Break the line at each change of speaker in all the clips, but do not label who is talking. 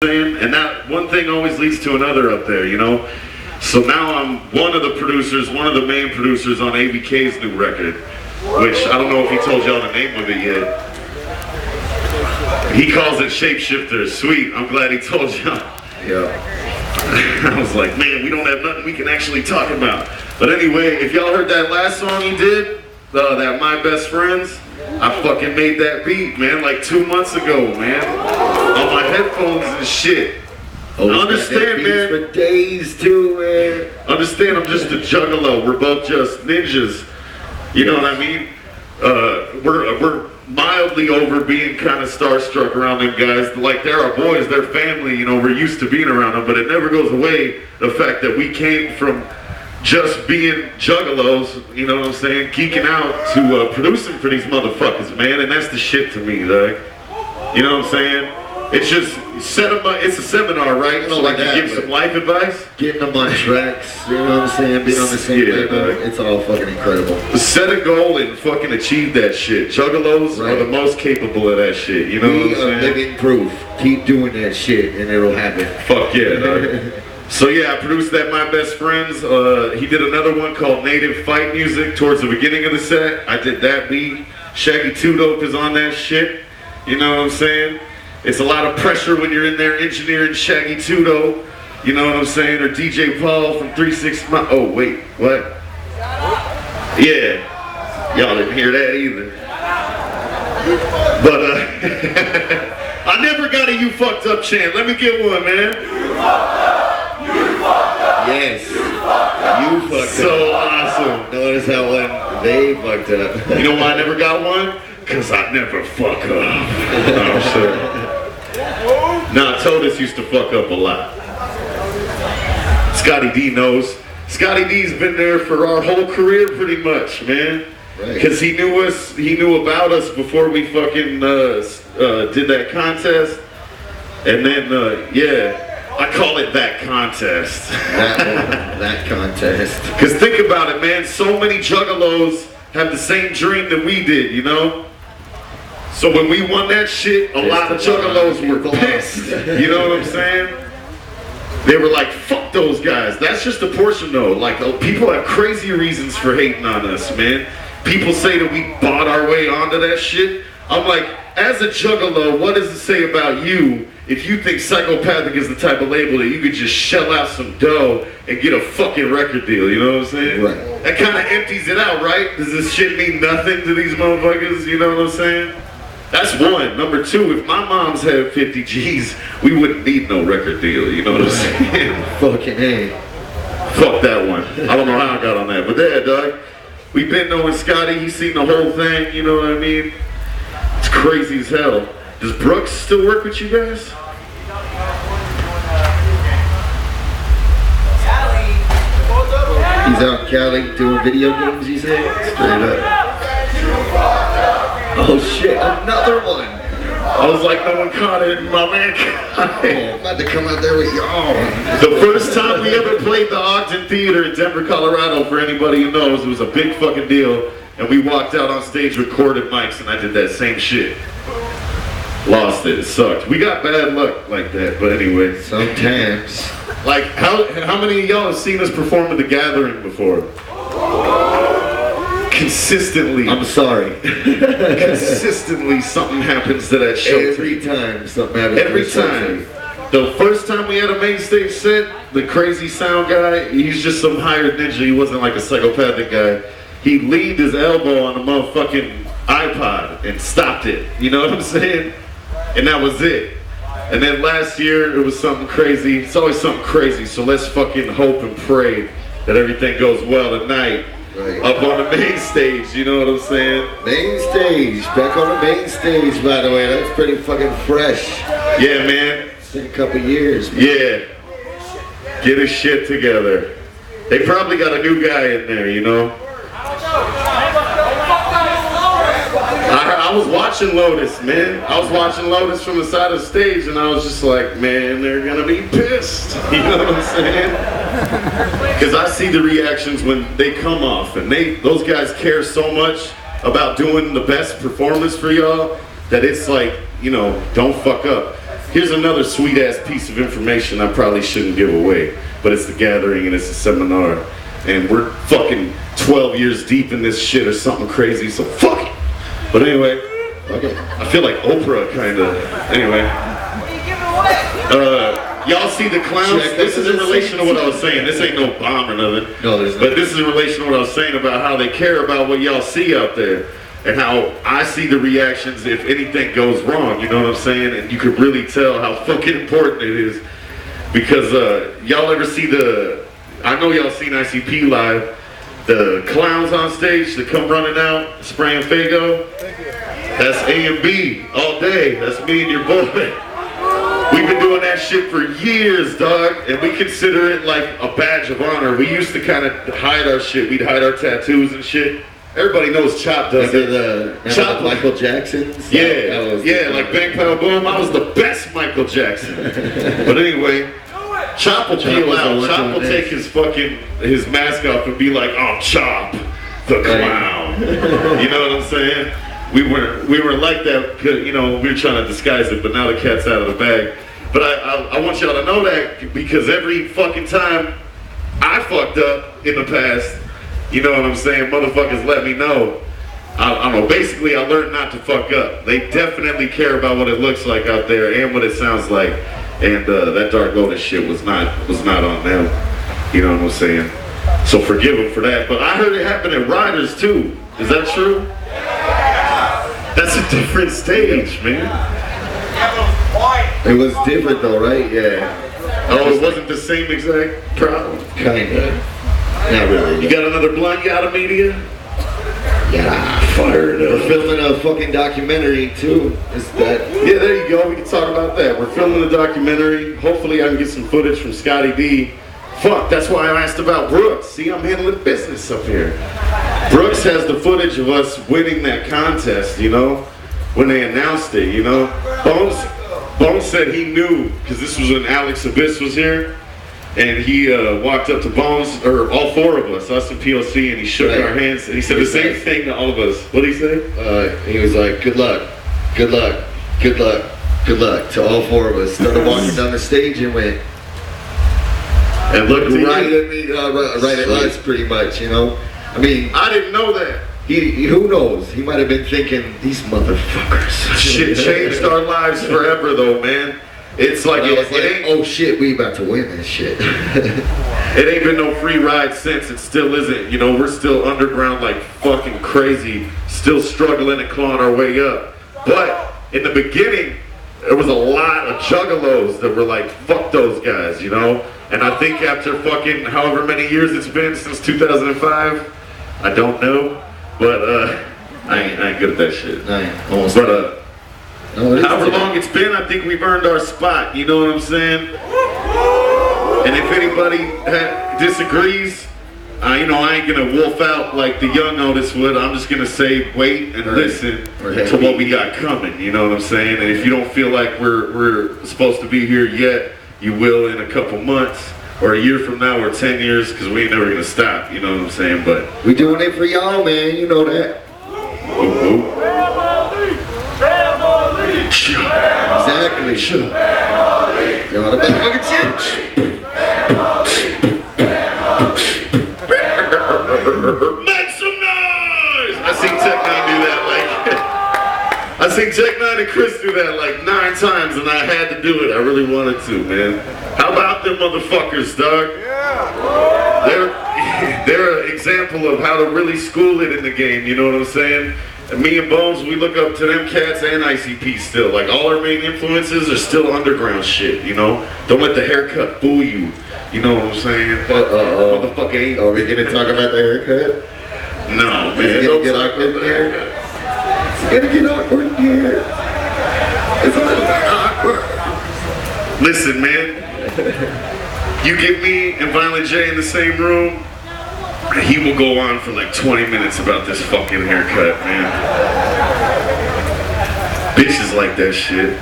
And that one thing always leads to another up there, you know? So now I'm one of the producers, one of the main producers on ABK's new record, which I don't know if he told y'all the name of it yet. He calls it Shapeshifter. Sweet, I'm glad he told y'all. Yeah. I was like, man, we don't have nothing we can actually talk about. But anyway, if y'all heard that last song he did, that My Best Friends, I fucking made that beat, man, like 2 months ago, man. On my headphones and shit. Understand, man.
For days too, man.
Understand, I'm just a juggalo. We're both just ninjas. You know what I mean? We're mildly over being kind of starstruck around them guys. Like, they're our boys, they're family, you know, we're used to being around them, but it never goes away the fact that we came from just being juggalos, you know what I'm saying, geeking out to producing for these motherfuckers, man, and that's the shit to me, like, you know what I'm saying? It's just, it's a seminar, right? So like you give some life advice?
Getting them on tracks, you know what I'm saying, being on the same label, it's all fucking incredible.
Set a goal and fucking achieve that shit. Juggalos are the most capable of that shit, you know what I'm saying?
Living proof. Keep doing that shit and it'll happen.
Fuck yeah, dog. So yeah, I produced that My Best Friends. He did another one called Native Fight Music towards the beginning of the set. I did that beat. Shaggy 2 Dope is on that shit. You know what I'm saying? It's a lot of pressure when you're in there engineering Shaggy 2 Dope. You know what I'm saying? Or DJ Paul from 3-6. Oh wait, what? Yeah, y'all didn't hear that either. But I never got a You Fucked Up chant. Let me get one, man.
Yes, you fucked up.
So awesome.
Notice how when they fucked up.
You know why I never got one? Cause I never fuck up. No, sure. Nah, Totus used to fuck up a lot. Scotty D knows. Scotty D's been there for our whole career pretty much, man. Right. Cause he knew us, he knew about us before we fucking did that contest. And then, yeah. I call it that contest.
that contest.
Because think about it, man. So many juggalos have the same dream that we did, you know? So when we won that shit, a lot of juggalos were pissed. You know what I'm saying? They were like, fuck those guys. That's just a portion, though. Like, people have crazy reasons for hating on us, man. People say that we bought our way onto that shit. I'm like, as a juggalo, what does it say about you if you think Psychopathic is the type of label that you could just shell out some dough and get a fucking record deal, you know what I'm saying?
Right.
That kind of empties it out, right? Does this shit mean nothing to these motherfuckers, you know what I'm saying? That's one. Number two, if my moms had 50 G's, we wouldn't need no record deal, you know what I'm saying?
Fucking A.
Fuck that one. I don't know how I got on that, but yeah, dog. We've been knowing Scotty, he's seen the whole thing, you know what I mean? It's crazy as hell. Does Brooks still work with you guys?
He's out in Cali doing video games, you say? Straight up. Oh shit, another one!
I was like, no one caught it, my man.
I'm about to come out there with y'all.
The first time we ever played the Ogden Theater in Denver, Colorado, for anybody who knows, it was a big fucking deal. And we walked out on stage with corded mics and I did that same shit. Lost it, it sucked. We got bad luck like that, but anyway.
Sometimes.
Like, how many of y'all have seen us perform at The Gathering before? Consistently.
I'm sorry.
Consistently something happens to that show.
Every time something happens.
Every time. The first time we had a main stage set, the crazy sound guy, he's just some hired ninja. He wasn't like a Psychopathic guy. He leaned his elbow on the motherfucking iPod and stopped it. You know what I'm saying? And that was it. And then last year, it was something crazy. It's always something crazy, so let's fucking hope and pray that everything goes well tonight.
Right.
Up on the main stage, you know what I'm saying?
Main stage, back on the main stage, by the way. That's pretty fucking fresh.
Yeah, man.
It's been a couple years, man.
Yeah. Get his shit together. They probably got a new guy in there, you know? I was watching Lotus, man. I was watching Lotus from the side of the stage and I was just like, man, they're gonna be pissed. You know what I'm saying? Because I see the reactions when they come off and those guys care so much about doing the best performance for y'all that it's like, you know, don't fuck up. here's another sweet ass piece of information I probably shouldn't give away, but it's the gathering and it's a seminar, and we're fucking 12 years deep in this shit or something crazy, so fuck it. But anyway, okay. I feel like Oprah kinda. Anyway, y'all see the clowns? This is in relation to what I was saying. This ain't no bomb or nothing.
No, there's not.
But this is in relation to what I was saying about how they care about what y'all see out there. And how I see the reactions if anything goes wrong, you know what I'm saying? And you could really tell how fucking important it is. Because y'all ever see I know y'all seen ICP live, the clowns on stage that come running out, spraying Faygo? That's A and B all day. That's me and your boy. We've been doing that shit for years, dog, and we consider it like a badge of honor. We used to kind of hide our shit. We'd hide our tattoos and shit. Everybody knows Chop does it.
Chop, Michael Jackson.
Yeah, like Bang Pow Boom. I was the best Michael Jackson. But anyway, Chop will peel out. Chop will take his mask off and be like, "I'm Chop, the clown." You know what I'm saying? We were like that, you know, we were trying to disguise it, but now the cat's out of the bag. But I want y'all to know that because every fucking time I fucked up in the past, you know what I'm saying, motherfuckers let me know. I don't know, basically I learned not to fuck up. They definitely care about what it looks like out there and what it sounds like. And that Dark Lotus shit was not on them. You know what I'm saying? So forgive them for that. But I heard it happen at Riders too. Is that true? That's a different stage, man.
It was different though, right? Yeah.
Oh, it wasn't the same exact problem?
Kinda. Not really.
You got another blunt you out of media?
Yeah.
Fired up.
We're filming a fucking documentary too. Is that?
Yeah, there you go. We can talk about that. We're filming a documentary. Hopefully I can get some footage from Scotty D. Fuck, that's why I asked about Brooks. See, I'm handling business up here. Brooks has the footage of us winning that contest, you know, when they announced it, you know. Bones said he knew, because this was when Alex Abyss was here, and he walked up to Bones, or all four of us and PLC, and he shook our hands, and he said the same thing to all of us. What did he say?
He was like, good luck, good luck, good luck, good luck, to all four of us. Started walking down the stage and went,
and looked
right at me, right at us, pretty much, you know. I mean,
I didn't know that.
Who knows? He might have been thinking, these motherfuckers.
Shit changed our lives forever, though, man. It's like, it ain't,
oh shit, we about to win this shit.
It ain't been no free ride since. It still isn't. You know, we're still underground like fucking crazy, still struggling and clawing our way up. But in the beginning, there was a lot of juggalos that were like, fuck those guys, you know? And I think after fucking however many years it's been since 2005, I don't know, but I ain't good at that shit.
Almost.
But however long it's been, I think we've earned our spot. You know what I'm saying? And if anybody disagrees, you know, I ain't gonna wolf out like the young Otis would. I'm just gonna say wait and listen to what we got coming. You know what I'm saying? And if you don't feel like we're supposed to be here yet, you will in a couple months. Or a year from now, or 10 years, because we ain't never gonna stop, you know what I'm saying? But
we doing it for y'all, man, you know that. Exactly. You know the fucking shit.
Make some noise! I seen Tech 9 do that I seen Tech 9 and Chris do that like 9 times, and I had to do it. I really wanted to, man. How about them motherfuckers, dog? Yeah. They're an example of how to really school it in the game, you know what I'm saying? And me and Bones, we look up to them cats and ICP still. Like, all our main influences are still underground shit, you know? Don't let the haircut fool you. You know what I'm saying? Motherfucker ain't.
Are we gonna talk about the haircut?
No, man.
Don't get awkward in here. It's gonna get awkward in here. It's a little bit awkward.
Listen, man. You get me and Violent J in the same room, he will go on for like 20 minutes about this fucking haircut, man. Bitches like that shit.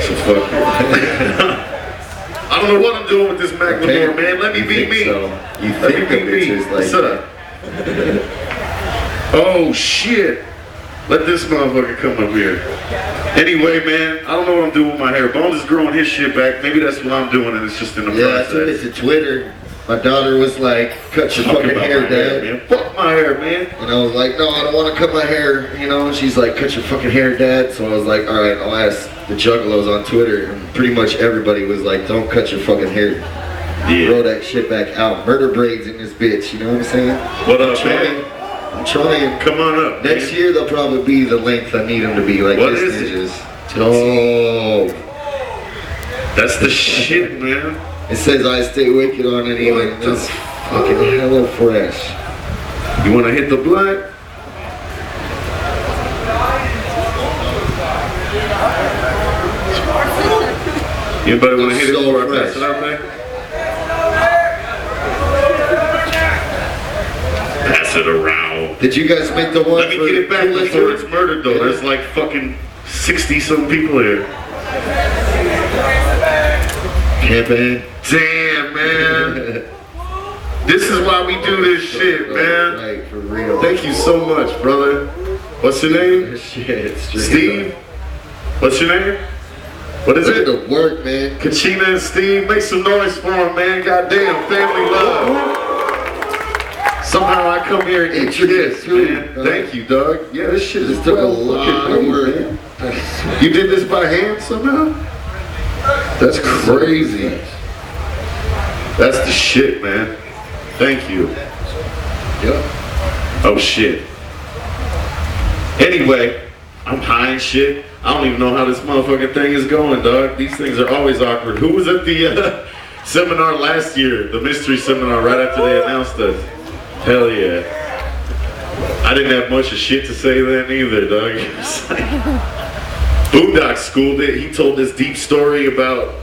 So fuck you. I don't know what I'm doing with this Macklemore, man. Let me be me.
So.
Let me be me. What's up? Oh shit. Let this motherfucker come up here. Anyway, man, I don't know what I'm doing with my hair. Bones is growing his shit back. Maybe that's what I'm doing, and it's just in the
Yeah, I
process.
took it to Twitter. My daughter was like, cut your fucking hair, Dad.
Man. Fuck my hair, man.
And I was like, no, I don't want to cut my hair, you know. She's like, cut your fucking hair, Dad. So I was like, all right, I'll ask the juggalos on Twitter. And pretty much everybody was like, don't cut your fucking hair.
Yeah.
Grow that shit back out. Murder braids in this bitch, you know what I'm saying?
What up, man?
I'm trying.
Come on up.
Next
man.
year, they'll probably be the length I need them to be. Like
What
this
is it?
ninjas. Oh.
That's the shit, man.
It says I stay wicked on it even. That's fucking hella fresh.
You want to hit the blunt? Anybody want to hit it
So
before I
fresh.
pass it out there? Pass it around.
Did you guys make the one?
Let me get it back before it's murdered, though. There's like fucking 60-some people here.
Campaign.
Damn, man. This is why we do this shit, man.
Right, for real.
Thank you so much, brother. What's your name?
Shit,
Steve? What's your name? What is
Look at
it?
the work, man.
Kachina and Steve, make some noise for them, man. Goddamn, family love. Somehow I come here and eat this, man. Thank you, dog. Yeah, this shit is
This took a
well
lot
fucking
of
made,
work.
man. You did this by hand somehow? That's crazy. That's the shit, man. Thank you.
Yep.
Oh shit. Anyway, I'm high and shit. I don't even know how this motherfucking thing is going, dog. These things are always awkward. Who was at the seminar last year? The mystery seminar right after they announced us. Hell yeah. I didn't have much of shit to say then either, dog. It was like, Boondock schooled it. He told this deep story about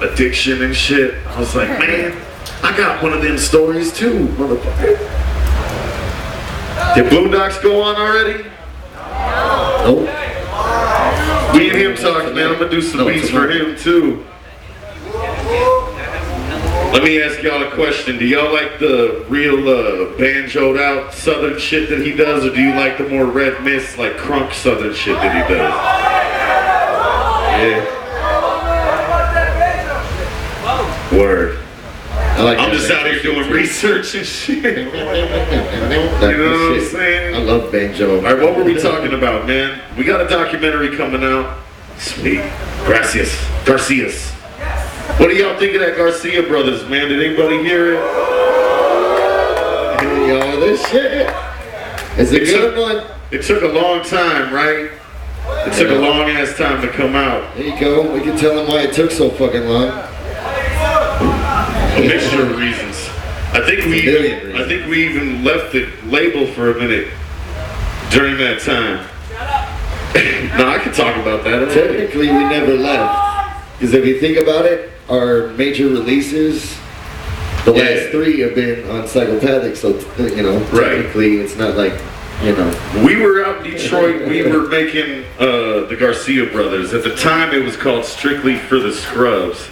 addiction and shit. I was like, man, I got one of them stories too, motherfucker. Did Boondocks go on already?
Nope.
Me and him talking, man. I'm gonna do some beats for him too. Let me ask y'all a question. Do y'all like the real banjoed out southern shit that he does, or do you like the more red mist, like crunk southern shit that he does? Yeah. Word. I'm just out here doing research and shit. You know what I'm saying?
I love banjo.
Alright, what were we talking about, man? We got a documentary coming out. Sweet. Garcia's. What do y'all think of that Garcia Brothers, man? Did anybody hear it?
Yo, this shit. It's a good one.
It took a long time, right? It took a long ass time to come out.
There you go. We can tell them why it took so fucking long.
A mixture of reasons. I think we even left the label for a minute during that time. No, I can talk about that.
Technically, we never left. Because if you think about it, our major releases, the last 3 have been on Psychopathic, so, you know, technically it's not like, you know.
We were out in Detroit, we were making the Garcia Brothers. At the time, it was called Strictly for the Scrubs.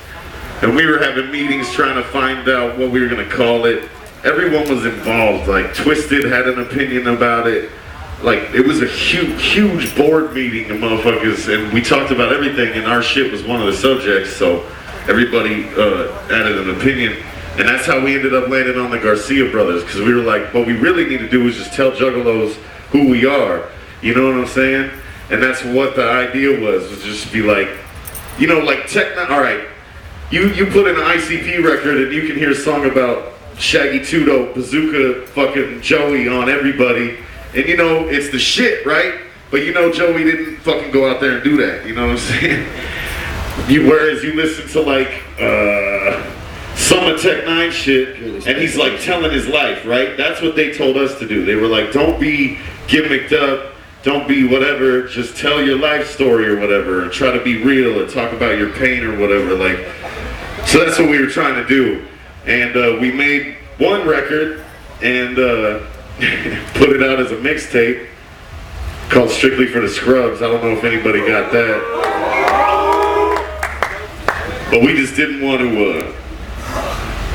And we were having meetings trying to find out what we were going to call it. Everyone was involved, like Twisted had an opinion about it. Like, it was a huge board meeting of motherfuckers, and we talked about everything, and our shit was one of the subjects, so everybody added an opinion. And that's how we ended up landing on the Garcia Brothers, because we were like, what we really need to do is just tell juggalos who we are. You know what I'm saying? And that's what the idea was just be like, you know, like alright, you put in an ICP record and you can hear a song about Shaggy Tudo, Bazooka, fucking Joey on everybody. And you know, it's the shit, right? But you know Joey didn't fucking go out there and do that, you know what I'm saying? Whereas you listen to like, Summer Tech 9 shit, and he's like telling his life, right? That's what they told us to do. They were like, don't be gimmicked up, don't be whatever, just tell your life story or whatever, and try to be real and talk about your pain or whatever, like. So that's what we were trying to do. And we made one record, and put it out as a mixtape called Strictly for the Scrubs. I don't know if anybody got that. But we just didn't want to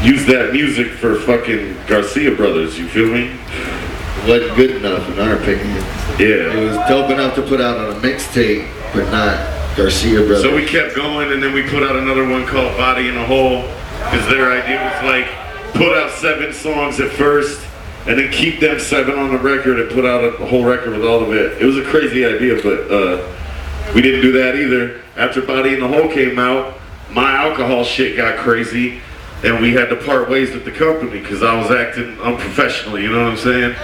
use that music for fucking Garcia Brothers, you feel me?
wasn't good enough in our opinion.
Yeah.
It was dope enough to put out on a mixtape, but not Garcia Brothers.
So we kept going, and then we put out another one called Body in a Hole, because their idea was like, put out 7 songs at first, and then keep them 7 on the record and put out a whole record with all of it. It was a crazy idea, but we didn't do that either. After Body in the Hole came out, my alcohol shit got crazy, and we had to part ways with the company because I was acting unprofessionally, you know what I'm saying?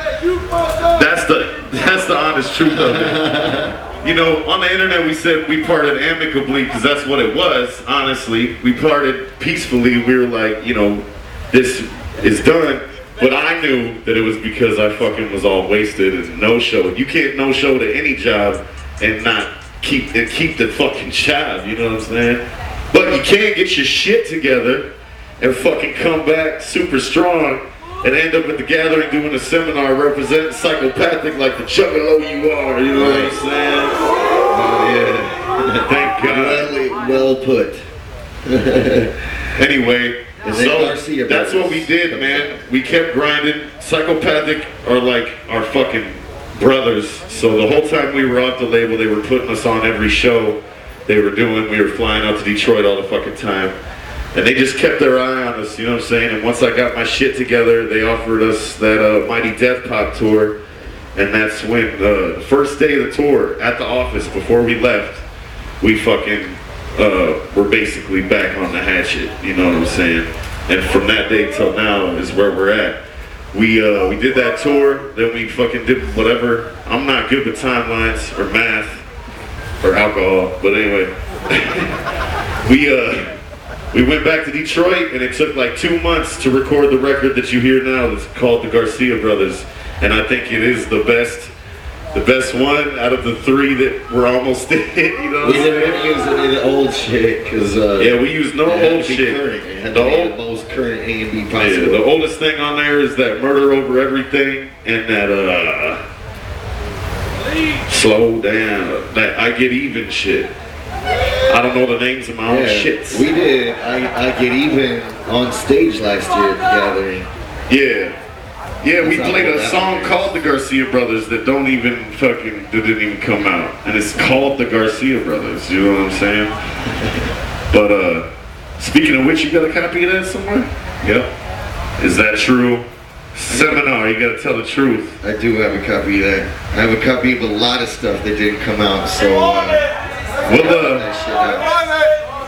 That's the honest truth of it. You know, on the internet we said we parted amicably because that's what it was, honestly. We parted peacefully. We were like, you know, this is done. But I knew that it was because I fucking was all wasted and no-showed. You can't no-show to any job and not keep the fucking job, you know what I'm saying? But you can get your shit together and fucking come back super strong and end up at the gathering doing a seminar representing psychopathic like the juggalo you are, you know what I'm saying? Yeah. Thank God.
Well put.
Anyway, so that's what we did, man. We kept grinding. Psychopathic are like our fucking brothers. So the whole time we were off the label, they were putting us on every show they were doing. We were flying out to Detroit all the fucking time. And they just kept their eye on us, you know what I'm saying? And once I got my shit together, they offered us that Mighty Death Pop tour. And that's when the first day of the tour, at the office, before we left, we fucking were basically back on the hatchet, you know what I'm saying? And from that day till now is where we're at. We did that tour, then we fucking did whatever. I'm not good with timelines or math or alcohol, but anyway. We went back to Detroit, and it took like 2 months to record the record that you hear now that's called the Garcia Brothers. And I think it is the best one out of the 3 that were almost in, you know what I'm saying?
We didn't use any of the old shit, because
yeah, we used no old shit.
It had to be the most current A&B possible.
Yeah, the oldest thing on there is that Murder Over Everything, and that Slow Down, that I Get Even shit. I don't know the names of my own shits.
We did I Get Even on stage last year at the gathering.
Yeah, we played a song called the Garcia Brothers that didn't even come out. And it's called the Garcia Brothers, you know what I'm saying? But speaking of which, you got a copy of that somewhere? Yep. Is that true? Seminar, you gotta tell the truth.
I do have a copy of that. I have a copy of a lot of stuff that didn't come out, so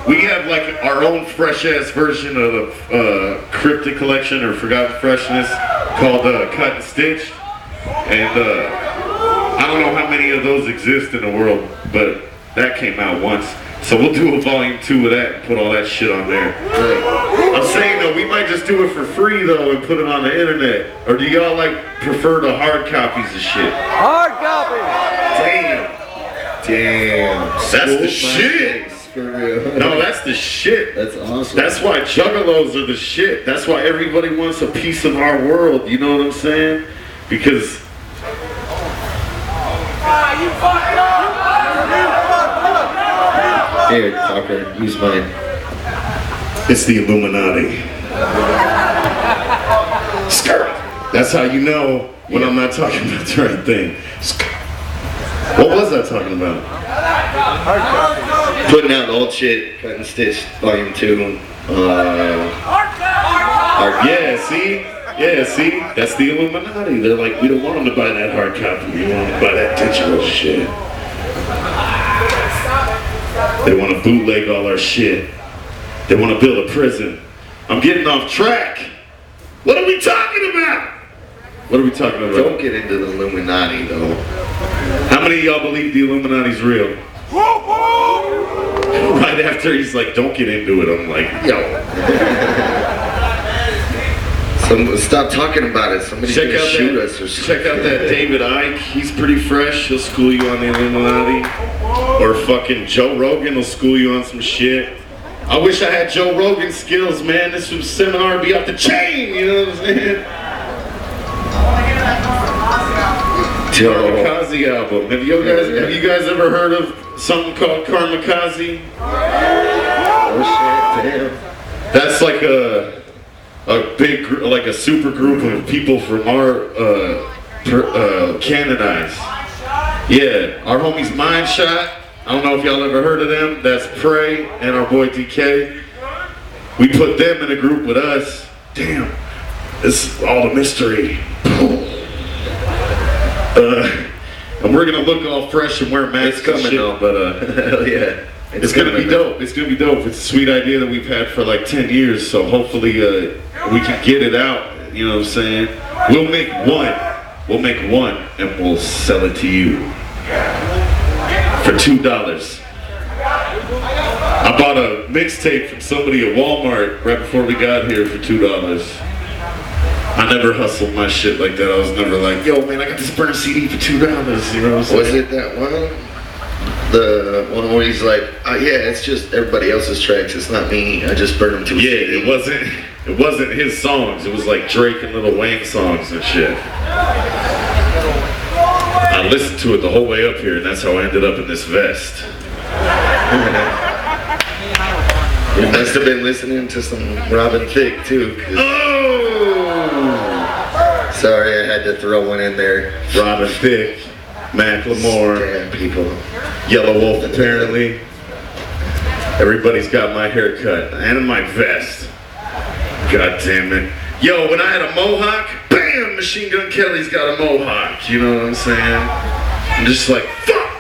we have like our own fresh ass version of the Cryptic Collection or Forgotten Freshness called Cut and Stitch, and I don't know how many of those exist in the world, but that came out once. So we'll do a volume 2 of that and put all that shit on there. I'm saying though, we might just do it for free though and put it on the internet. Or do y'all like prefer the hard copies of shit?
Hard copy!
Damn. That's the shit.
For real.
No, that's the shit.
That's awesome.
That's why juggalos are the shit. That's why everybody wants a piece of our world. You know what I'm saying? Because
here, Tucker, use mine.
it's the Illuminati. Skirt. That's how you know when I'm not talking about the right thing. What was I talking about?
Putting out old shit, Cut and Stitch, volume 2.
Yeah, see? That's the Illuminati. They're like, we don't want them to buy that hard copy. We want them to buy that digital shit. They want to bootleg all our shit. They want to build a prison. I'm getting off track. What are we talking about? What are we talking about?
Don't get into the Illuminati, though.
How many of y'all believe the Illuminati's real? Right after he's like, don't get into it, I'm like, yo.
Stop talking about it. Somebody's gonna shoot us or something.
Check out that David Icke. He's pretty fresh. He'll school you on the Illuminati. Or fucking Joe Rogan will school you on some shit. I wish I had Joe Rogan's skills, man. This seminar would be off the chain, you know what I'm saying? Kamikaze album. Have you guys ever heard of something called Kamikaze?
Oh shit, damn.
That's like a big, like a super group of people from our canonized. Yeah, our homies Mind Shot. I don't know if y'all ever heard of them. That's Prey and our boy DK. We put them in a group with us. Damn, this is all the mystery. And we're gonna look all fresh and wear masks.
It's coming though, but hell yeah.
It's gonna be dope. It's gonna be dope. It's a sweet idea that we've had for like 10 years. So hopefully we can get it out. You know what I'm saying? We'll make one and we'll sell it to you for $2. I bought a mixtape from somebody at Walmart right before we got here for $2. I never hustled my shit like that. I was never like, yo man, I got this burn CD for $2. You know what I'm saying?
Was it that one? The one where he's like, yeah, it's just everybody else's tracks. It's not me. I just burned them to a CD.
It wasn't his songs. It was like Drake and Lil Wayne songs and shit. I listened to it the whole way up here, and that's how I ended up in this vest.
You must have been listening to some Robin Thicke too.
Oh!
Sorry, I had to throw one in there.
Robin Thicke, Macklemore,
damn people.
Yellow Wolf apparently. Everybody's got my haircut and my vest. God damn it. Yo, when I had a mohawk, bam, Machine Gun Kelly's got a mohawk. You know what I'm saying? I'm just like, fuck!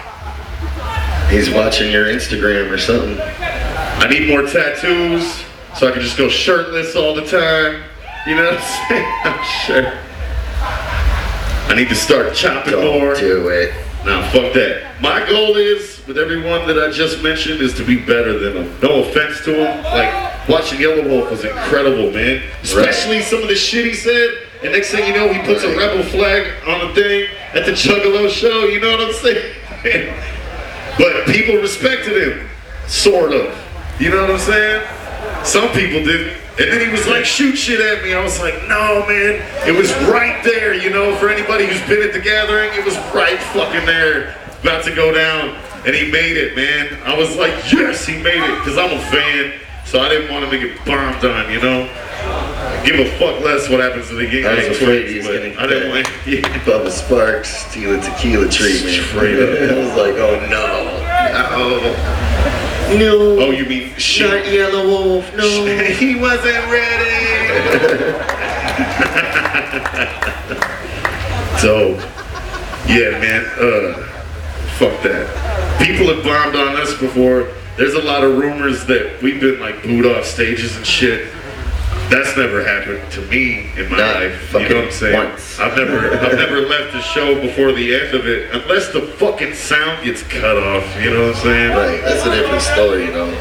He's watching your Instagram or something.
I need more tattoos so I can just go shirtless all the time. You know what I'm saying? I'm sure. I need to start chopping more.
Don't do it.
Nah, fuck that. My goal is, with everyone that I just mentioned, is to be better than them. No offense to them. Like, watching Yellow Wolf was incredible, man. Especially some of the shit he said. And next thing you know, he puts a rebel flag on the thing at the Juggalo show. You know what I'm saying? But people respected him. Sort of. You know what I'm saying? Some people didn't. And then he was like, shoot shit at me. I was like, no, man. It was right there, you know, for anybody who's been at the gathering, it was right fucking there, about to go down. And he made it, man. I was like, yes, he made it, because I'm a fan. So I didn't want him to get bombed on, you know? Give a fuck less what happens to the gang.
I was afraid he was going to get Bubba Sparks, steal a tequila treatment.
Straight up.
I was like, oh no. No.
Oh, you mean shit?
Not Yellow Wolf, no.
He wasn't ready. So, yeah, man, fuck that. People have bombed on us before. There's a lot of rumors that we've been like booed off stages and shit. That's never happened to me in my life. You know what I'm saying?
Once.
I've never left a show before the end of it, unless the fucking sound gets cut off. You know what I'm saying?
Right. That's a different story, you know.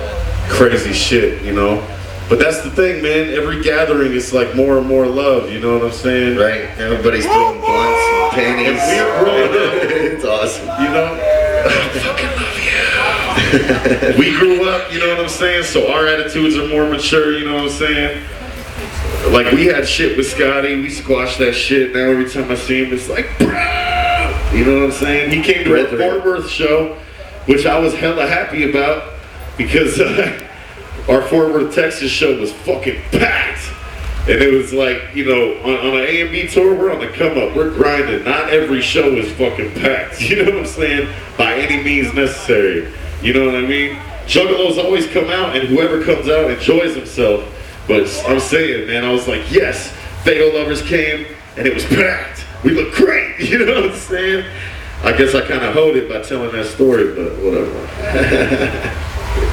Crazy shit, you know. But that's the thing, man. Every gathering is like more and more love. You know what I'm saying?
Right. Everybody's throwing blunts and panties.
And we're growing up.
It's awesome.
You know. I fucking love you. We grew up. You know what I'm saying? So our attitudes are more mature. You know what I'm saying? Like, we had shit with Scotty, we squashed that shit. Now every time I see him, it's like, bro! You know what I'm saying? He came to a Fort Worth show, which I was hella happy about, because our Fort Worth, Texas show was fucking packed. And it was like, you know, on an A&B tour, we're on the come up, we're grinding. Not every show is fucking packed, you know what I'm saying? By any means necessary, you know what I mean? Juggalos always come out, and whoever comes out enjoys himself. But I'm saying, man, I was like, yes, Fatal Lovers came, and it was packed. We look great, you know what I'm saying? I guess I kind of hoed it by telling that story, but whatever.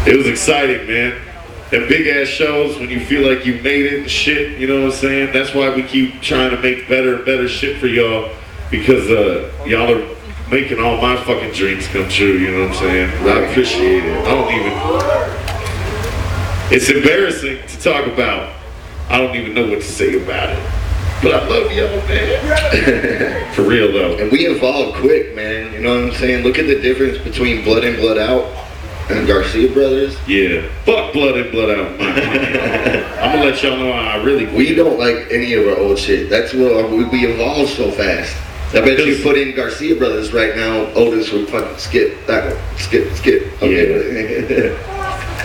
It was exciting, man. And big-ass shows, when you feel like you made it and shit, you know what I'm saying? That's why we keep trying to make better and better shit for y'all, because y'all are making all my fucking dreams come true, you know what I'm saying? I appreciate it. I don't even... It's embarrassing to talk about. I don't even know what to say about it. But I love y'all, man. For real, though.
And we evolved quick, man. You know what I'm saying? Look at the difference between Blood In, Blood Out and Garcia Brothers.
Yeah. Fuck Blood In, Blood Out. I'm gonna let y'all know how I really feel.
We don't like any of our old shit. That's what we evolved so fast. I bet you put in Garcia Brothers right now, Otis would fucking skip that one. Skip. Okay.
Yeah.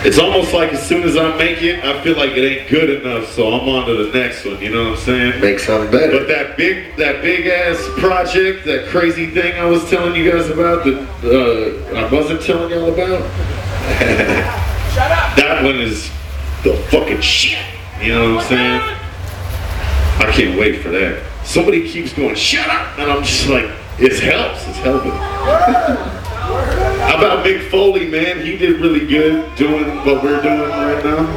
It's almost like as soon as I make it, I feel like it ain't good enough, so I'm on to the next one, you know what I'm saying?
Make something better.
But that big ass project, that crazy thing I was telling you guys about, that I wasn't telling y'all about,
Shut up!
that one is the fucking shit, you know what I'm saying? I can't wait for that. Somebody keeps going, shut up, and I'm just like, it helps, it's helping. How about Mick Foley, man? He did really good doing what we're doing right now.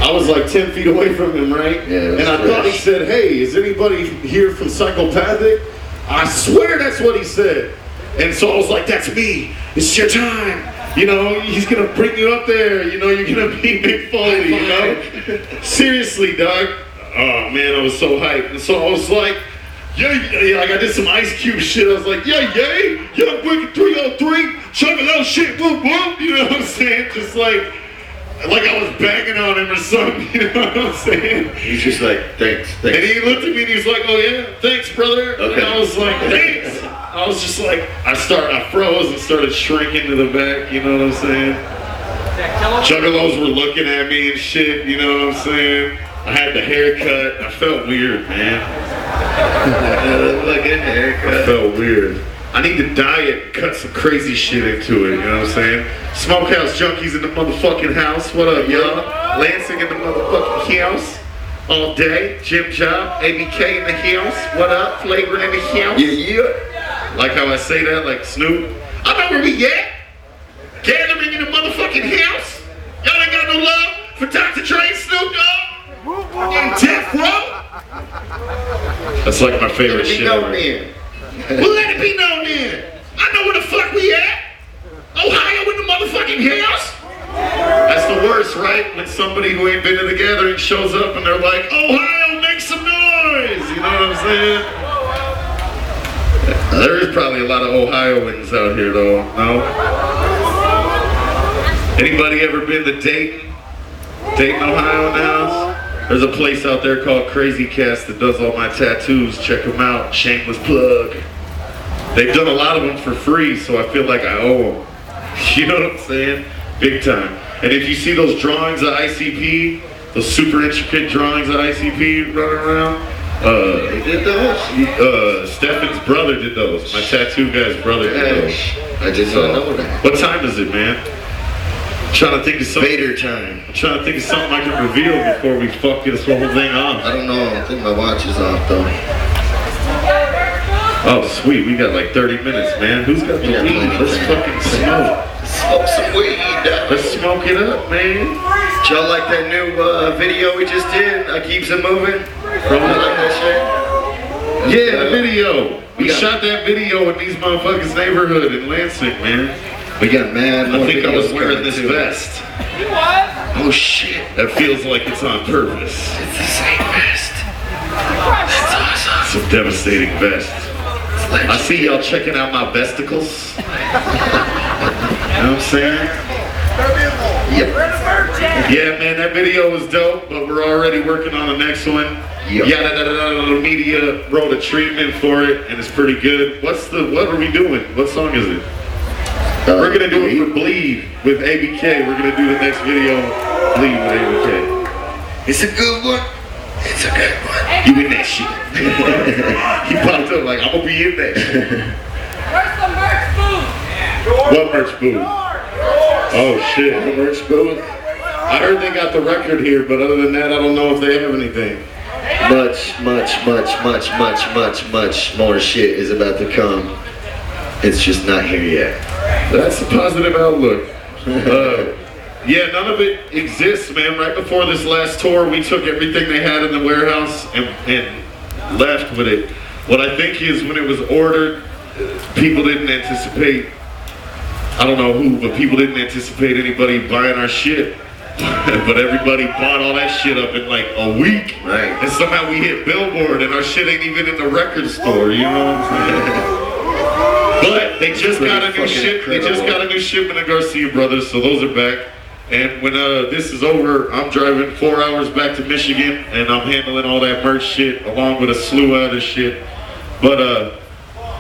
I was like 10 feet away from him, right?
Yeah,
and I thought he said, hey, is anybody here from Psychopathic? I swear that's what he said. And so I was like, that's me. It's your time. You know, he's gonna bring you up there. You know, you're gonna be Mick Foley, you know? Seriously, dog. Oh, man, I was so hyped. And so I was like, yeah, like I did some Ice Cube shit. I was like, yeah, Young Wicked 303, chug a little shit, whoop, whoop. You know what I'm saying? Just like I was banging on him or something. You know what I'm saying?
He's just like, thanks.
And he looked at me and he was like, oh yeah, thanks, brother.
Okay.
And I was like, thanks. I was just like, I froze and started shrinking to the back. You know what I'm saying? Juggalos were looking at me and shit. You know what I'm saying? I had the haircut. I felt weird, man.
Looking haircut.
I felt weird. I need to dye it and cut some crazy shit into it, you know what I'm saying? Smokehouse Junkies in the motherfucking house. What up, y'all? Lansing in the motherfucking house. All day. Jim Job. ABK in the house. What up? Flagrant in the house.
Yeah.
Like how I say that, like Snoop. I know where we at. Gathering in the motherfucking house. Y'all ain't got no love for Dr. Dre and Snoop Dogg? In Death Row? That's like my favorite shit ever. Well, let it be known then. I know where the fuck we at. Ohio in the motherfucking house. That's the worst, right? When somebody who ain't been to the gathering shows up and they're like, Ohio, make some noise. You know what I'm saying? There is probably a lot of Ohioans out here though, no? Anybody ever been to Dayton? Dayton, Ohio in the house? There's a place out there called Crazy Cast that does all my tattoos. Check them out. Shameless plug. They've done a lot of them for free, so I feel like I owe them. You know what I'm saying? Big time. And if you see those drawings of ICP, those super intricate drawings of ICP running around,
they did those?
Stefan's brother did those. My tattoo guy's brother did those.
I just don't know that.
What time is it, man? I'm trying to think of something.
Vader time.
I'm trying to think of something I can reveal before we fuck this whole thing off.
I don't know. I think my watch is off though.
Oh, sweet. We got like 30 minutes, man. Who's got the weed? Let's fucking smoke.
Smoke some weed.
Let's smoke it up, man.
Did y'all like that new video we just did? I Keeps It Moving. From like that shit?
Yeah, the video. We shot that video in these motherfuckers' neighborhood in Lansing, man.
We got mad.
I think I was wearing this vest.
You what?
Oh shit.
That feels like it's on purpose.
It's the same vest. It's awesome.
It's a devastating vest. I see y'all checking out my vesticles. You know what I'm saying?
Yep.
Yeah, man, that video was dope, but we're already working on the next one.
Yep.
Yada Media wrote a treatment for it, and it's pretty good. What are we doing? What song is it? We're gonna do it for Bleed with ABK. We're gonna do the next video, Bleed with ABK.
It's a good one. It's a good one.
You in that shit. He popped up like, I'm gonna be in that shit.
Where's the merch booth?
What merch booth? Oh shit.
The merch booth.
I heard they got the record here, but other than that, I don't know if they have anything.
Much more shit is about to come. It's just not here yet.
That's a positive outlook. Yeah, none of it exists, man. Right before this last tour, we took everything they had in the warehouse and left with it. What I think is when it was ordered, people didn't anticipate, I don't know who, but people didn't anticipate anybody buying our shit. But everybody bought all that shit up in like a week.
Right.
And somehow we hit Billboard and our shit ain't even in the record store, you know what I'm saying? But they just got a new ship. They just got a new shipment of Garcia Brothers, so those are back. And when this is over, I'm driving 4 hours back to Michigan, and I'm handling all that merch shit along with a slew of other shit. But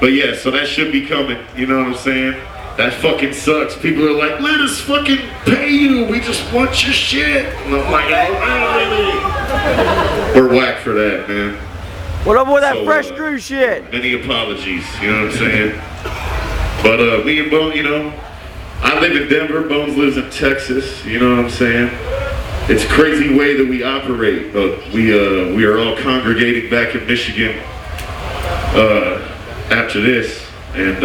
yeah, so that should be coming. You know what I'm saying? That fucking sucks. People are like, let us fucking pay you. We just want your shit. And I'm like, oh, we're whack for that, man.
What up with that fresh screw shit?
Many apologies, you know what I'm saying? But me and Bone, you know, I live in Denver, Bones lives in Texas, you know what I'm saying? It's a crazy way that we operate, but we are all congregating back in Michigan after this, and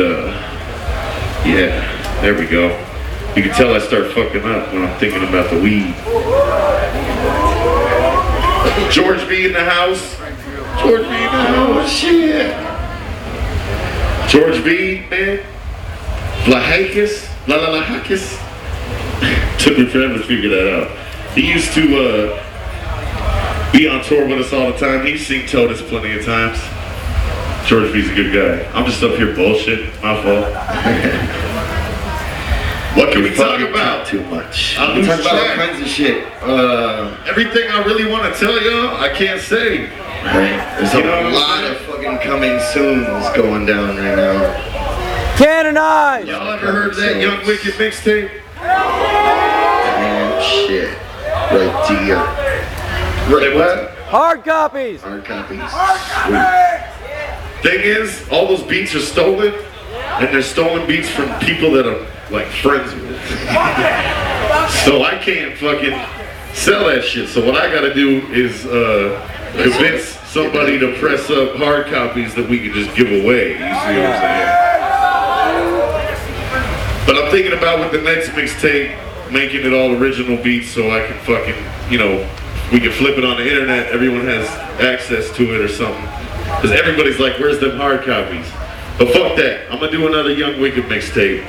yeah, there we go. You can tell I start fucking up when I'm thinking about the weed. George B in the house. George B in the house, shit. George B, man. Vlahakis. Lalahakis. Took me forever to figure that out. He used to be on tour with us all the time. He's seen Totus plenty of times. George B's a good guy. I'm just up here bullshit. My fault. What can we talk about?
Too much.
I'll
We
lose
talk about all
track.
kinds of shit.
Everything I really want to tell y'all, I can't say.
Right. There's
You know
a
what I'm
lot
saying?
of fucking coming soons going down right now.
Canonized!
Y'all ever heard that Young Wicked mixtape?
Man, shit. Right, dear.
Right, what?
Hard copies!
Hard copies.
Thing is, all those beats are stolen, and they're stolen beats from people that I'm like friends with. So I can't fucking sell that shit. So what I gotta do is convince somebody to press up hard copies that we can just give away. You see what I'm saying? But I'm thinking about with the next mixtape, making it all original beats so I can fucking, you know, we can flip it on the internet, everyone has access to it or something. Because everybody's like, where's them hard copies? But fuck that, I'm gonna do another Young Wicked mixtape.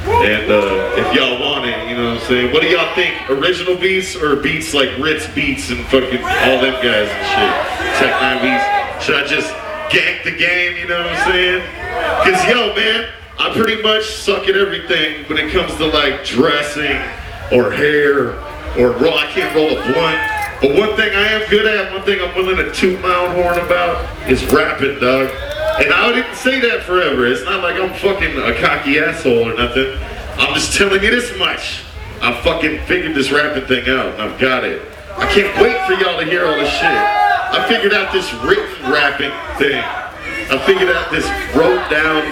And if y'all want it, you know what I'm saying? What do y'all think? Original beats or beats like Ritz Beats and fucking all them guys and shit? Tech 9 beats? Should I just gank the game, you know what I'm saying? Because yo, man, I pretty much suck at everything when it comes to like dressing or hair or roll. I can't roll a blunt. But one thing I am good at, one thing I'm willing to toot my own horn about is rapping, dog. And I didn't say that forever. It's not like I'm fucking a cocky asshole or nothing. I'm just telling you this much. I fucking figured this rapping thing out and I've got it. I can't wait for y'all to hear all this shit. I figured out this written rapping thing. I figured out this wrote down,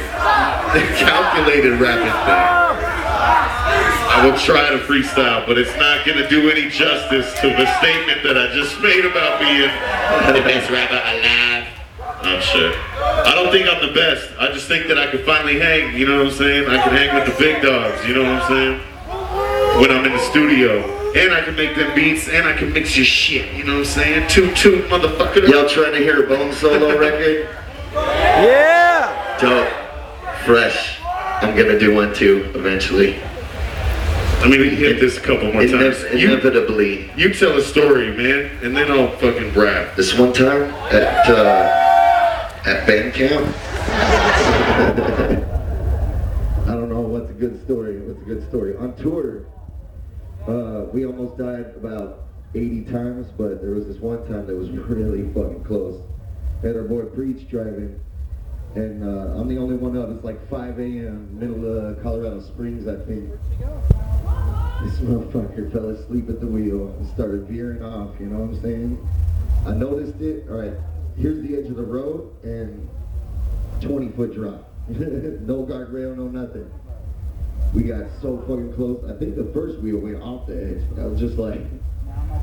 calculated rapping thing. I will try to freestyle, but it's not gonna do any justice to the statement that I just made about being the best rapper alive. I'm sure. I don't think I'm the best. I just think that I can finally hang, you know what I'm saying? I can hang with the big dogs, you know what I'm saying? When I'm in the studio. And I can make them beats, and I can mix your shit, you know what I'm saying? Toot toot, motherfucker.
Y'all trying to hear a Bone solo record?
Yeah!
Dope. Fresh. I'm gonna do one too, eventually.
I mean, we can hit this a couple more times.
Inevitably.
You tell a story, man, and then I'll fucking rap.
This one time at band camp. I don't know what's a good story. On tour, we almost died about 80 times, but there was this one time that was really fucking close. Had our boy Preach driving, and I'm the only one up. It's like 5 a.m. middle of Colorado Springs, I think. This motherfucker fell asleep at the wheel and started veering off, you know what I'm saying? I noticed it. All right, here's the edge of the road and 20-foot drop. No guardrail, no nothing. We got so fucking close. I think the first wheel went off the edge. I was just like,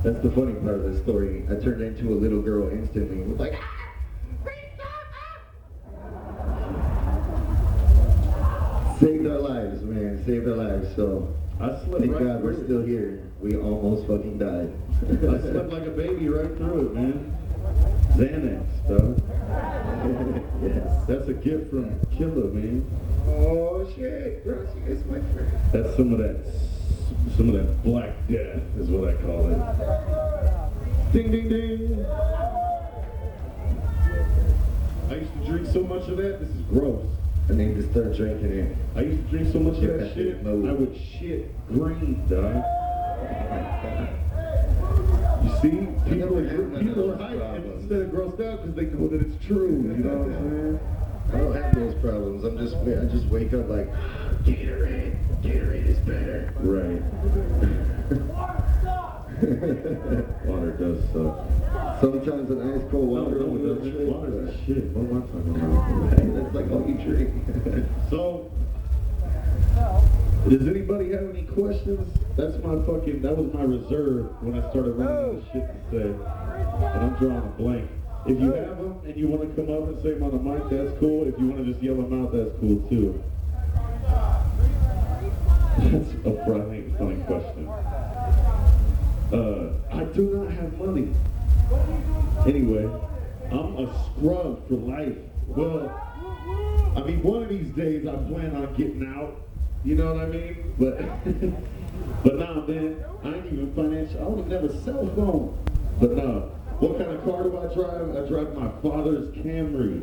that's the funny part of the story. I turned into a little girl instantly. It was like, saved our lives, man. Saved our lives. So thank God we're still here. We almost fucking died.
I slept like a baby right through it, man. Xanax, dog.
Yes.
That's a gift from Killer, man.
Oh shit, Garcia is my friend.
That's some of that black death is what I call it. Ding, ding, ding. I used to drink so much of that. This is gross.
I need to start drinking it.
I used to drink so much of
Get
that
back
shit.
in the mode.
I would shit green, dog. You see, people are hyped instead of grossed out because they know that it's true. You know what I'm saying?
I don't have those problems. I just wake up like,
Gatorade is better. Right. Water does suck.
Sometimes an ice cold water.
No, it doesn't. Water's shit. What am I talking about?
That's like all you drink.
So, does anybody have any questions? That was my reserve when I started running out of shit to say. And I'm drawing a blank. If you have them and you want to come up and say them on the mic, that's cool. If you want to just yell them out, that's cool too. That's a funny question. I do not have money. Anyway, I'm a scrub for life. Well, I mean, one of these days I plan on getting out. You know what I mean? But nah, man, I ain't even financial. I don't even have a cell phone. But nah, what kind of car do I drive? I drive my father's Camry.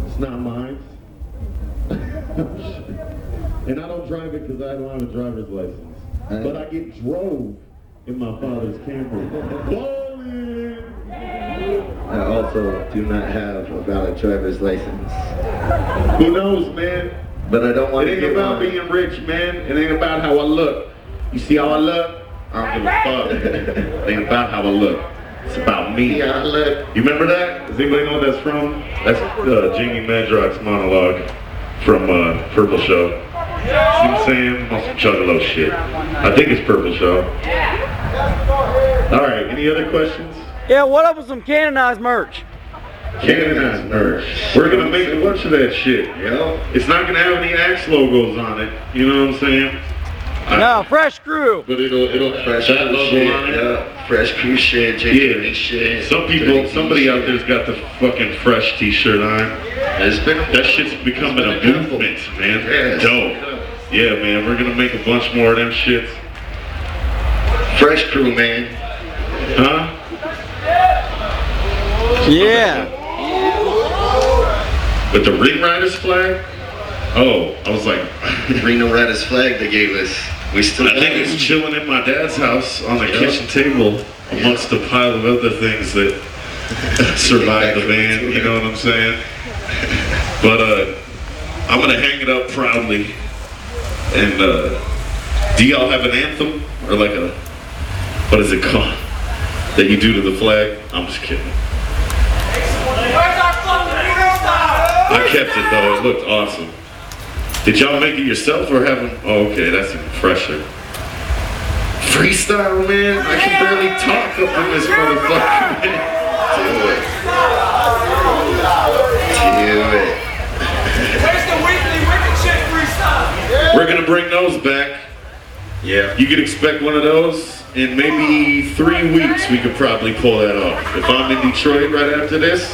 It's not mine. And I don't drive it because I don't have a driver's license. But I get drove in my father's Camry. Ballin'!
I also do not have a valid driver's license.
Who knows, man?
But I don't want to
It
get
ain't about
one.
being rich, man. It ain't about how I look. You see how I look? I don't give a fuck. It ain't about how I look. It's about me.
Yeah, look.
You remember that? Does anybody know what that's from? That's Jamie Madrox's monologue from Purple Show. See what I'm saying? On some Juggalo shit. I think it's Purple Show. Alright, any other questions?
Yeah, what up with some canonized merch?
Canonized merch. We're gonna make a bunch of that shit, you know? It's not gonna have any Axe logos on it, you know what I'm saying?
No, fresh crew.
But it'll
Fresh
that
crew
logo
shit,
on it.
yeah. Fresh crew shit, JJ shit.
Somebody out there's got the fucking fresh t-shirt on. That shit's becoming a movement, man.
Yes.
Dope. Yeah, man, we're gonna make a bunch more of them shits.
Fresh crew, man.
Huh?
Yeah.
With the Ring Riders flag? Oh, I was like,
Reno Riders flag they gave us. We still
I think it's chilling in my dad's house on the kitchen table amongst a pile of other things that survived the band, you know what I'm saying? But I'm gonna hang it up proudly. And do y'all have an anthem? Or like a, what is it called? That you do to the flag? I'm just kidding.
Where's our fucking freestyle?
I kept it though, it looked awesome. Did y'all make it yourself or have them? Oh, okay, that's even fresher. Freestyle, man. I can barely talk up in this motherfucker, man.
Do it.
Where's the weekly wicked shit freestyle?
We're gonna bring those back.
Yeah.
You could expect one of those in maybe 3 weeks. We could probably pull that off. If I'm in Detroit right after this,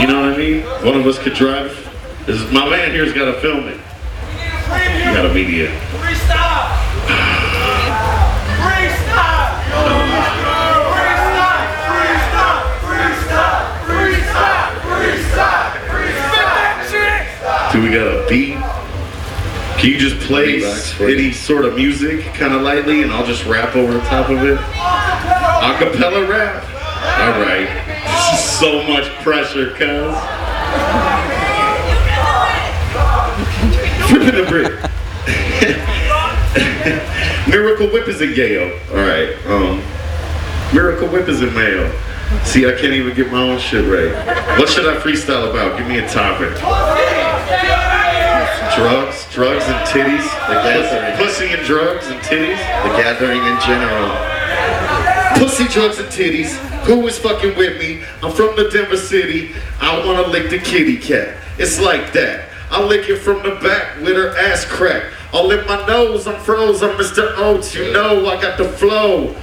you know what I mean? One of us could drive. My man here's got to film it. You got a media.
Freestyle! Freestyle! Freestyle!
Do we got a beat? Can you just play any sort of music kind of lightly and I'll just rap over the top of it? Acapella rap? Alright. This is so much pressure, cuz. Flipping the brick. Miracle Whip is in Yale. Alright. Miracle Whip is in Mayo. See, I can't even get my own shit right. What should I freestyle about? Give me a topic. Drugs and titties.
The gathering.
Pussy and drugs and titties.
The gathering in general.
Pussy, drugs, and titties. Who is fucking with me? I'm from the Denver city. I wanna lick the kitty cat. It's like that. I'll lick it from the back with her ass crack. I'll lick my nose, I'm froze, I'm Mr. Oates. You know I got the flow.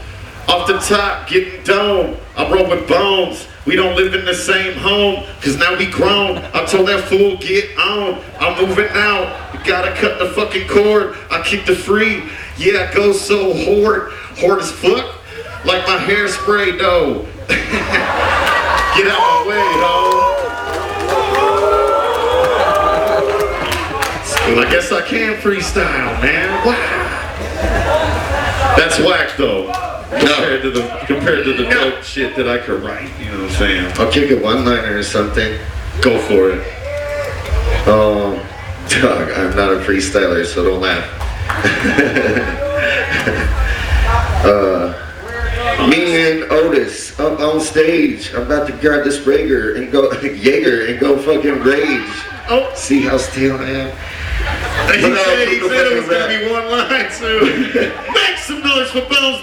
Off the top, getting dome. I roll with bones. We don't live in the same home, cause now we grown. I told that fool, get on. I'm moving out. You gotta cut the fucking cord. I kick the free. Yeah, I go so hard as fuck. Like my hairspray though. Get out my way, though. Well, I guess I can freestyle, man. Wow. That's whack though. Compared to the dope shit that I could write, you know what I'm saying?
I'll kick a one-liner or something.
Go for it.
Dog, I'm not a freestyler, so don't laugh. Me and Otis up on stage. I'm about to grab this Jaeger and go fucking rage.
Oh,
see how still I am?
He said it was gonna be one line too. Make some noise for Bones.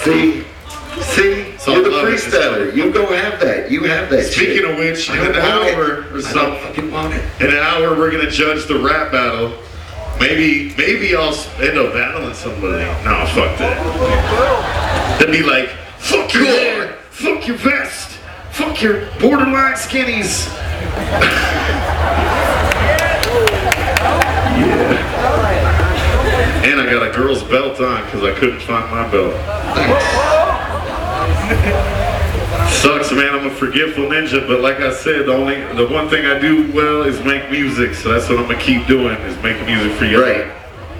See, you're the freestyler. You go have that. You have that.
Speaking of which, in an hour or so,
I don't fucking want it.
In an hour, we're gonna judge the rap battle. Maybe I'll end up battling somebody. No, fuck that. They'd be like, fuck your hair, fuck your vest, fuck your borderline skinnies. Yeah. And I got a girl's belt on because I couldn't find my belt. Sucks, man. I'm a forgetful ninja, but like I said, the one thing I do well is make music, so that's what I'm gonna keep doing, is making music for you.
Right.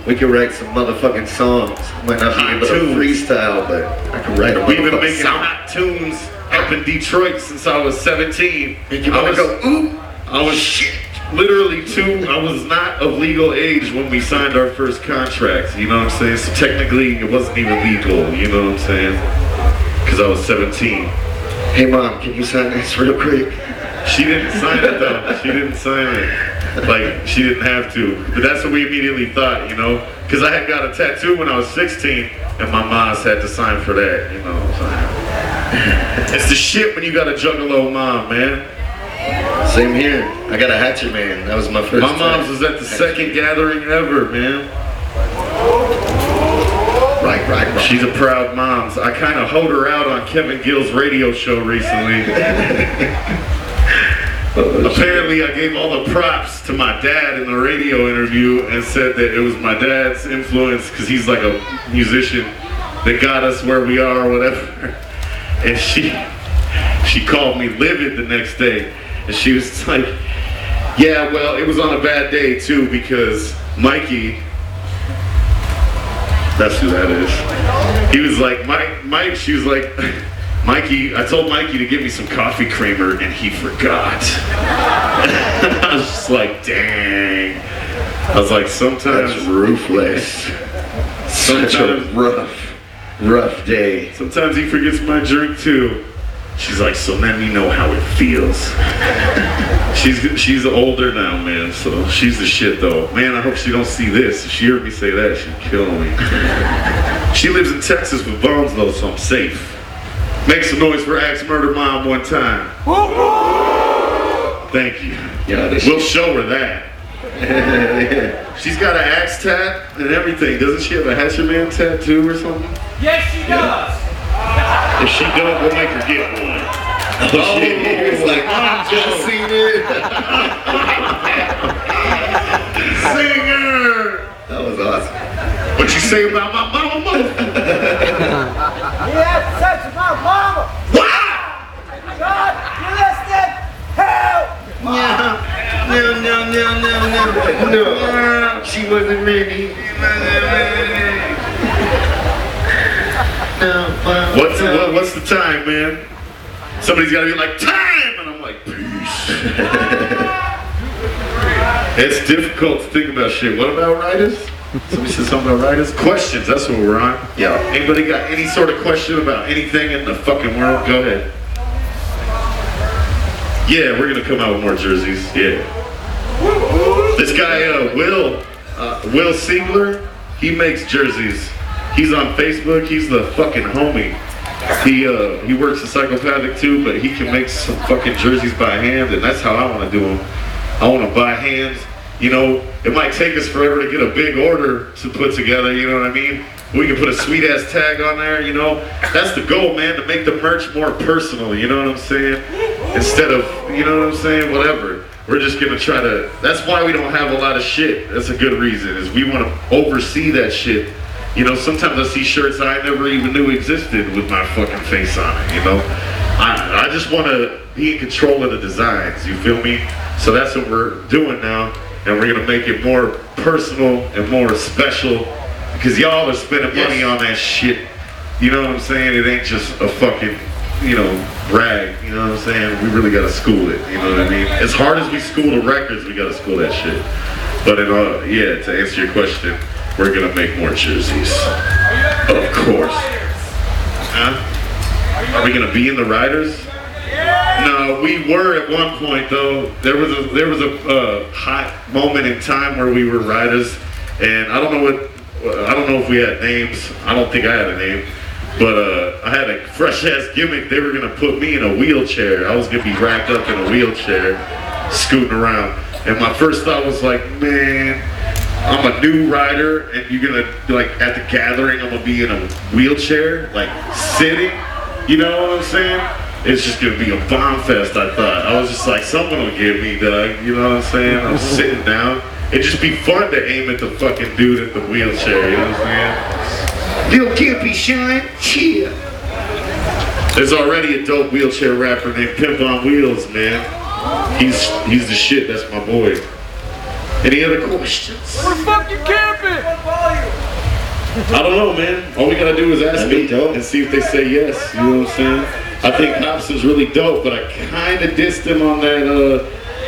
We can write some motherfucking songs. Might not be able to freestyle, but I can write a
We've been making hot tunes up in Detroit since I was 17.
And you wanna go, ooh?
I was literally 2. I was not of legal age when we signed our first contract. You know what I'm saying? So technically, it wasn't even legal. You know what I'm saying? Because I was 17.
Hey mom, can you sign this real quick?
She didn't sign it though. She didn't sign it. Like, she didn't have to. But that's what we immediately thought, you know? Because I had got a tattoo when I was 16, and my mom's had to sign for that, you know what I'm saying? It's the shit when you got a juggalo mom, man.
Same here. I got a hatchet man. That was my first
My mom's was at the second gathering ever, man.
Right.
She's a proud mom. I kind of hoed her out on Kevin Gill's radio show recently. Apparently, I gave all the props to my dad in the radio interview and said that it was my dad's influence, because he's like a musician, that got us where we are or whatever. And she called me livid the next day, and she was like, yeah, well, it was on a bad day too, because Mikey, that's who that is. He was like, Mike, she was like, Mikey, I told Mikey to get me some coffee creamer and he forgot. I was just like, dang. I was like, sometimes.
That's ruthless. Such a rough day.
Sometimes he forgets my drink too. She's like, so let me know how it feels. She's older now, man, so she's the shit though. Man, I hope she don't see this. If she heard me say that, she'd kill me. She lives in Texas with Bones though, so I'm safe. Make some noise for Axe Murder Mom one time. Thank you.
Yeah,
we'll show her that. She's got an axe tat and everything. Doesn't she have a Hatchet Man tattoo or something?
Yes, she does.
If she don't, we'll make her get one.
Oh, shit. He was like, I'm just seen it.
Singer!
That was awesome.
What you say about my mama?
He had sex with my mama.
What?
God, you listening? Help!
No. She wasn't ready.
What's the time, man? Somebody's got to be like, time! And I'm like, peace. It's difficult to think about shit. What about writers? Somebody said something about writers? Questions, that's what we're on.
Yeah.
Anybody got any sort of question about anything in the fucking world? Go ahead. Yeah, we're going to come out with more jerseys. Yeah. This guy, Will Siegler, he makes jerseys. He's on Facebook. He's the fucking homie. He works at Psychopathic too, but he can make some fucking jerseys by hand, and that's how I want to do them. I want to buy hands. You know, it might take us forever to get a big order to put together, you know what I mean? We can put a sweet ass tag on there, you know? That's the goal, man, to make the merch more personal, you know what I'm saying? Instead of, you know what I'm saying, whatever. We're just gonna try to, that's why we don't have a lot of shit. That's a good reason, is we want to oversee that shit. You know, sometimes I see shirts I never even knew existed with my fucking face on it, you know? I just want to be in control of the designs, you feel me? So that's what we're doing now, and we're gonna make it more personal and more special, because y'all are spending money on that shit. You know what I'm saying? It ain't just a fucking brag, you know what I'm saying? We really gotta school it, you know what I mean? As hard as we school the records, we gotta school that shit. But to answer your question, we're gonna make more jerseys. Of course. Huh? Are we gonna be in the Riders? No, we were at one point though. There was a hot moment in time where we were Riders, and I don't know if we had names. I don't think I had a name. But I had a fresh ass gimmick. They were gonna put me in a wheelchair. I was gonna be wrapped up in a wheelchair, scooting around. And my first thought was like, man, I'm a new rider, and you're gonna at the gathering, I'm gonna be in a wheelchair, sitting. You know what I'm saying? It's just gonna be a bomb fest. I thought. I was just like, someone will get me, Doug. You know what I'm saying? I'm sitting down. It'd just be fun to aim at the fucking dude at the wheelchair. You know what I'm saying? Little Campy Shine, cheer. There's already a dope wheelchair rapper named Pimp on Wheels, man. He's the shit. That's my boy. Any other questions?
Where the fuck you camping?
I don't know, man. All we gotta do is ask them and see if they say yes. You know what I'm saying? I think Hobson's really dope, but I kind of dissed him on that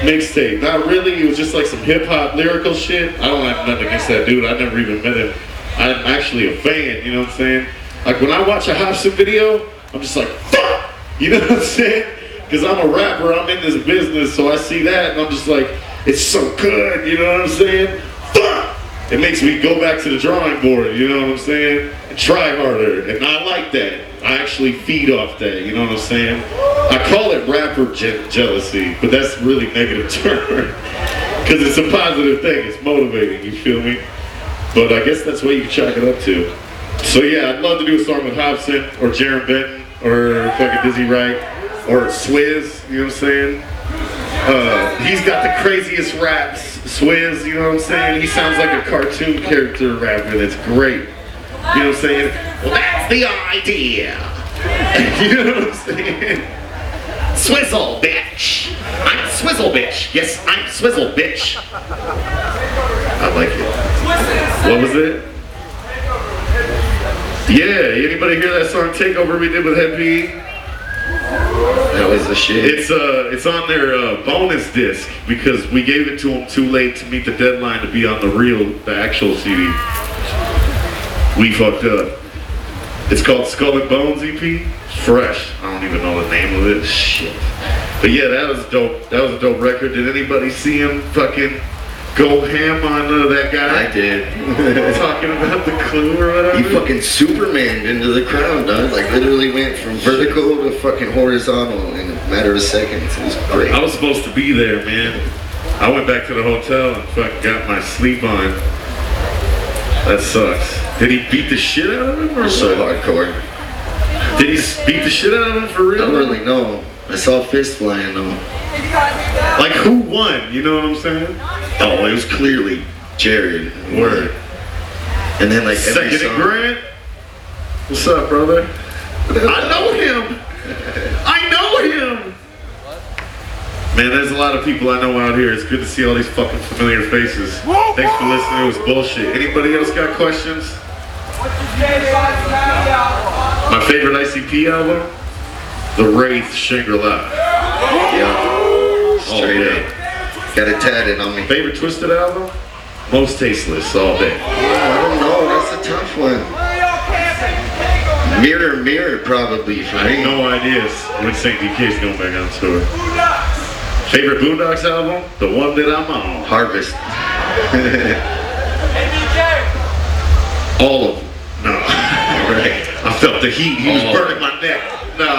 mixtape. Not really. It was just like some hip hop lyrical shit. I don't have nothing against that dude. I never even met him. I'm actually a fan, you know what I'm saying? Like when I watch a Hobson video, I'm just like, fuck! You know what I'm saying? Because I'm a rapper, I'm in this business, so I see that and I'm just like, it's so good, you know what I'm saying? Fuck! It makes me go back to the drawing board, you know what I'm saying? And try harder, and I like that. I actually feed off that, you know what I'm saying? I call it rapper jealousy, but that's a really negative term. Because it's a positive thing, it's motivating, you feel me? But I guess that's what you can chalk it up to. So yeah, I'd love to do a song with Hobson, or Jaron Benton, or fucking Dizzy Wright, or Swizz, you know what I'm saying? He's got the craziest raps, Swizz, you know what I'm saying? He sounds like a cartoon character rapper that's great. You know what I'm saying? Well, that's the idea. You know what I'm saying? Swizzle, bitch. I'm Swizzle, bitch. Yes, I'm Swizzle, bitch. I like it. What was it? Yeah, anybody hear that song Takeover we did with Head P?
That was the shit.
It's on their bonus disc because we gave it to them too late to meet the deadline to be on the actual CD. We fucked up. It's called Skull and Bones EP. Fresh. I don't even know the name of it. Shit. But yeah, that was dope. That was a dope record. Did anybody see him fucking go ham on that guy?
I did.
Talking about the Clue or whatever?
He fucking Supermaned into the crowd, dog. Like literally went from vertical to fucking horizontal in a matter of seconds. It was great.
I was supposed to be there, man. I went back to the hotel and fucking got my sleep on. That sucks. Did he beat the shit out of him or
So
what?
hardcore.
Did he beat the shit out of him for real?
I don't really know. I saw fist flying though.
Like who won? You know what I'm saying?
Oh, it was clearly Jared.
Word.
And then like every
Second
song.
and Grant. What's up, brother? I know him. I know him. Man, there's a lot of people I know out here. It's good to see all these fucking familiar faces. Thanks for listening. It was bullshit. Anybody else got questions? My favorite ICP album? The Wraith Shangri-La.
Yeah. Straight
Oh,
up. Got it tatted on me.
Favorite Twisted album? Most Tasteless all day.
I don't know. That's a tough one. Mirror, Mirror, probably for
I
me.
have no ideas when St. DK's going back on tour. Favorite Boondocks album? The one that I'm on.
Harvest.
All of them. No.
Right.
I felt the heat. He was burning my neck. No.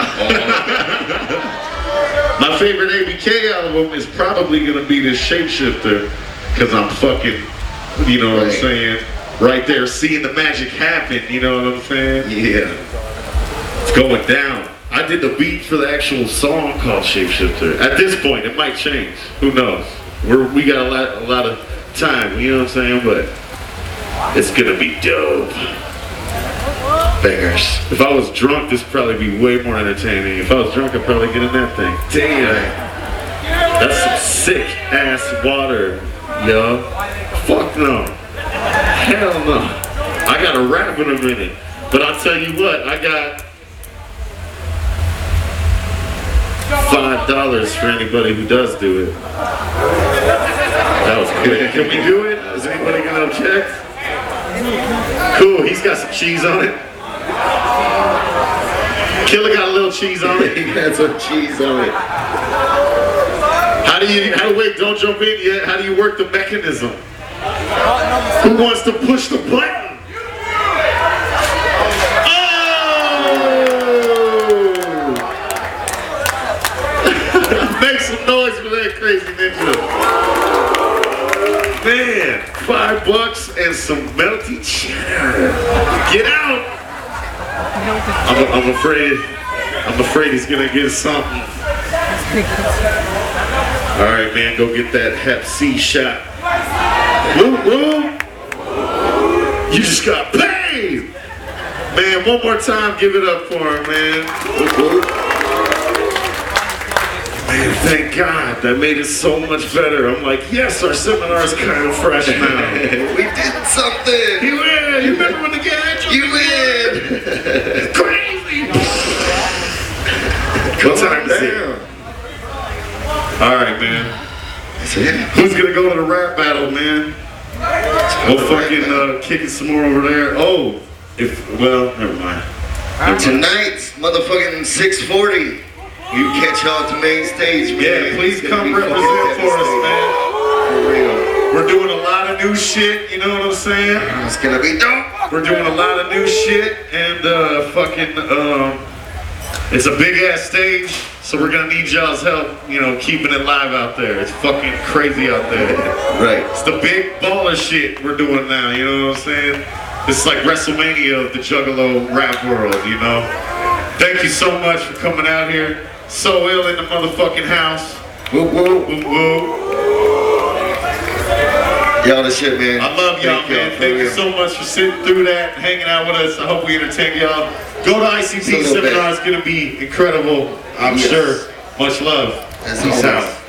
My favorite ABK album is probably gonna be this Shapeshifter, cause I'm fucking, you know what I'm saying, right there seeing the magic happen. You know what I'm saying?
Yeah.
It's going down. I did the beat for the actual song called Shapeshifter. At this point, it might change. Who knows? We got a lot of time. You know what I'm saying? But it's gonna be dope.
Bangers.
If I was drunk, this would probably be way more entertaining. If I was drunk, I'd probably get in that thing. Damn. That's some sick ass water, yo. Fuck no. Hell no. I gotta rap in a minute. But I'll tell you what, I got $5 for anybody who does do it. That was quick. Can we do it? Is anybody gonna object? Cool, he's got some cheese on it. Killer got a little cheese on it.
He got some cheese on it.
Wait, don't jump in yet. How do you work the mechanism? Who wants to push the button? Oh! Make some noise for that crazy ninja. Man, $5 and some melty cheddar. Get out! I'm afraid he's gonna get something. All right, man, go get that Hep C shot. Woo, woo. You just got paid. Man, one more time, give it up for him, man. Woo, woo. Man, thank God, that made it so much better. I'm like, yes, our seminar's kind of fresh now.
We did something.
You win. You remember when the guy
You win.
It's crazy. What time is it? All right, man. Who's gonna go to the rap battle, man? We'll fucking kick it some more over there. Oh, well, never mind.
Tonight's motherfucking 640. You catch y'all at the main stage, man.
Yeah, please come represent for us, man.
For real.
We're doing a lot of new shit, you know what I'm saying?
It's gonna be dope.
We're doing a lot of new shit, and it's a big ass stage, so we're gonna need y'all's help, you know, keeping it live out there. It's fucking crazy out there.
Right.
It's the big baller shit we're doing now, you know what I'm saying? It's like WrestleMania of the Juggalo rap world, you know? Thank you so much for coming out here. So ill in the motherfucking house.
Woo woo.
Woo woo.
Y'all the shit, man.
I love y'all, man. Thank you so much for sitting through that, hanging out with us. I hope we entertain y'all. Go to ICP seminar. It's going to be incredible, I'm sure. Much love.
As
Peace
always.
out.